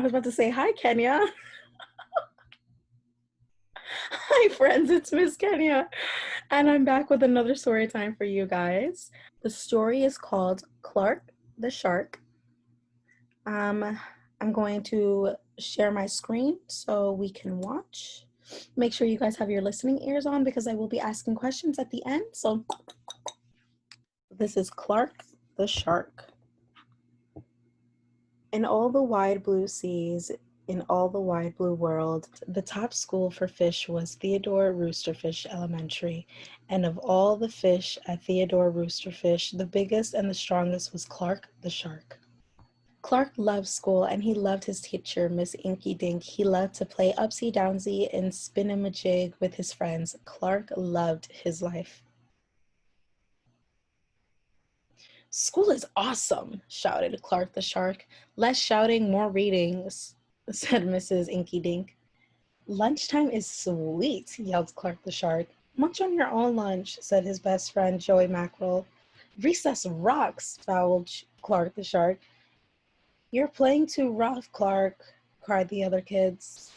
was about to say, hi, Kenya. Hi, friends, it's Miss Kenya. And I'm back with another story time for you guys. The story is called Clark the Shark. I'm going to share my screen so we can watch. Make sure you guys have your listening ears on because I will be asking questions at the end. So this is Clark the Shark. In all the wide blue seas, in all the wide blue world, the top school for fish was Theodore Roosterfish Elementary. And of all the fish at Theodore Roosterfish, the biggest and the strongest was Clark the Shark. Clark loved school and he loved his teacher, Miss Inky Dink. He loved to play upsy downsy and spin-a-majig with his friends. Clark loved his life. School is awesome, shouted Clark the Shark. Less shouting, more readings, said Mrs. Inky Dink. Lunchtime is sweet, yelled Clark the Shark. Munch on your own lunch, said his best friend, Joey Mackerel. Recess rocks, fouled Clark the Shark. You're playing too rough, Clark, cried the other kids.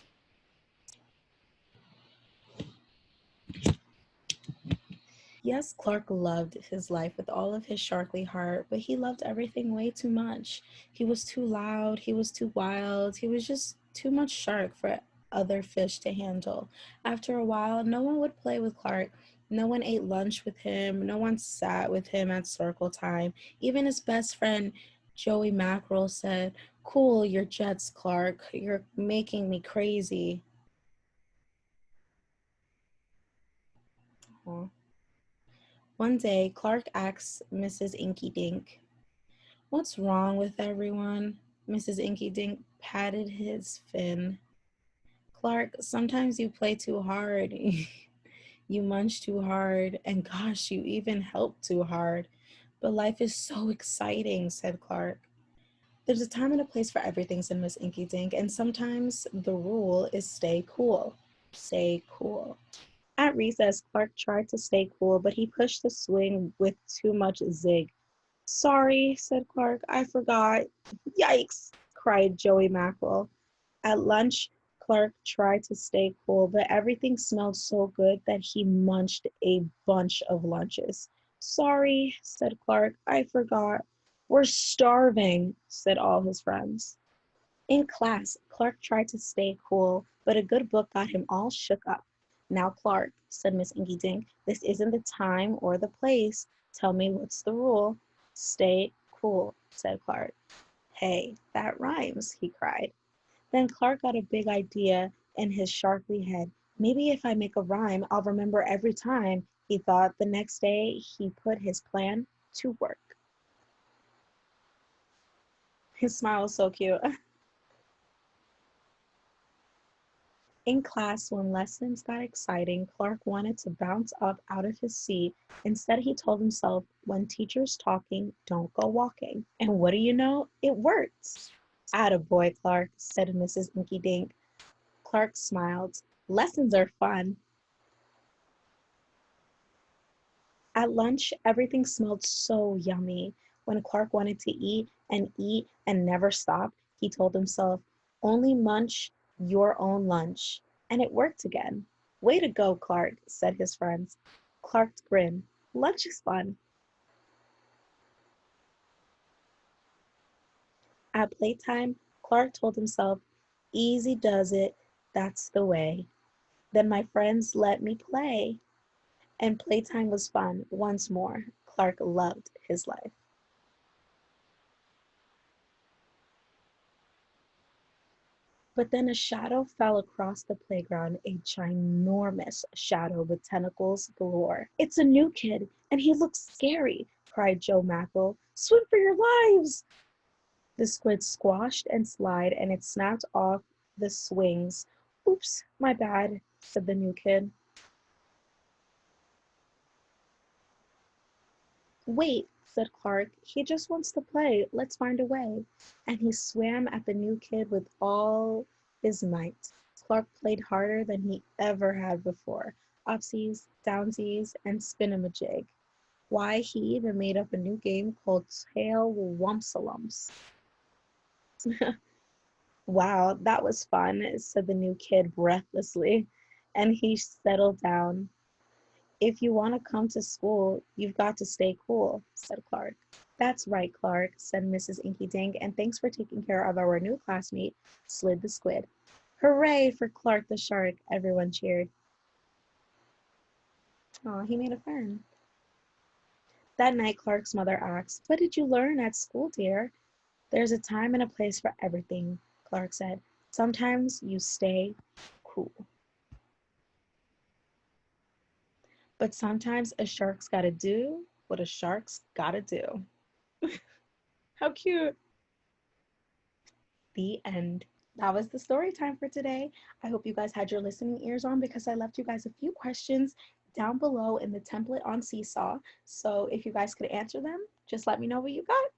Yes, Clark loved his life with all of his sharkly heart, but he loved everything way too much. He was too loud, he was too wild, he was just too much shark for other fish to handle. After a while, no one would play with Clark. No one ate lunch with him. No one sat with him at circle time. Even his best friend, Joey Mackerel, said, "Cool your jets, Clark. You're making me crazy." Aww. One day, Clark asked Mrs. Inky Dink, "What's wrong with everyone?" Mrs. Inky Dink patted his fin. "Clark, sometimes you play too hard. You munch too hard, and gosh, you even help too hard. But life is so exciting," said Clark. "There's a time and a place for everything," said Miss Inky Dink, "and sometimes the rule is stay cool. Stay cool." At recess, Clark tried to stay cool, but he pushed the swing with too much zig. "Sorry," said Clark, "I forgot." "Yikes," cried Joey Mackerel. At lunch, Clark tried to stay cool, but everything smelled so good that he munched a bunch of lunches. "Sorry," said Clark, "I forgot." "We're starving," said all his friends. In class, Clark tried to stay cool, but a good book got him all shook up. "Now, Clark," said Miss Inky Dink, "this isn't the time or the place. Tell me what's the rule." "Stay cool," said Clark. "Hey, that rhymes," he cried. Then Clark got a big idea in his sharkly head. "Maybe if I make a rhyme, I'll remember every time," he thought. The next day, he put his plan to work. His smile was so cute. In class, when lessons got exciting, Clark wanted to bounce up out of his seat. Instead, he told himself, "When teacher's talking, don't go walking." And what do you know? It worked. "Attaboy, Clark," said Mrs. Inky Dink. Clark smiled. Lessons are fun. At lunch, everything smelled so yummy. When Clark wanted to eat and never stop, he told himself, "Only munch your own lunch." And it worked again. "Way to go, Clark," said his friends. Clark grinned. Lunch is fun. At playtime, Clark told himself, "Easy does it, that's the way. Then my friends let me play." And playtime was fun once more. Clark loved his life. But then a shadow fell across the playground, a ginormous shadow with tentacles galore. "It's a new kid, and he looks scary," cried Joe Mackerel. "Swim for your lives!" The squid squashed and slid, and it snapped off the swings. "Oops, my bad," said the new kid. "Wait," said Clark, "he just wants to play. Let's find a way." And he swam at the new kid with all his might. Clark played harder than he ever had before. Upsies, downsies, and spin-a-majig. Why, he even made up a new game called Tail Wumpsalumps. Wow, that was fun, said the new kid breathlessly, and he settled down. If you want to come to school, you've got to stay cool, said Clark. That's right, Clark, said Mrs. Inky Dink, and thanks for taking care of our new classmate, Slid the Squid. Hooray for Clark the Shark, everyone cheered. Aw, he made a friend. That night, Clark's mother asked, "What did you learn at school, dear?" "There's a time and a place for everything," Clark said. "Sometimes you stay cool. But sometimes a shark's gotta do what a shark's gotta do." How cute. The end. That was the story time for today. I hope you guys had your listening ears on because I left you guys a few questions down below in the template on Seesaw. So if you guys could answer them, just let me know what you got.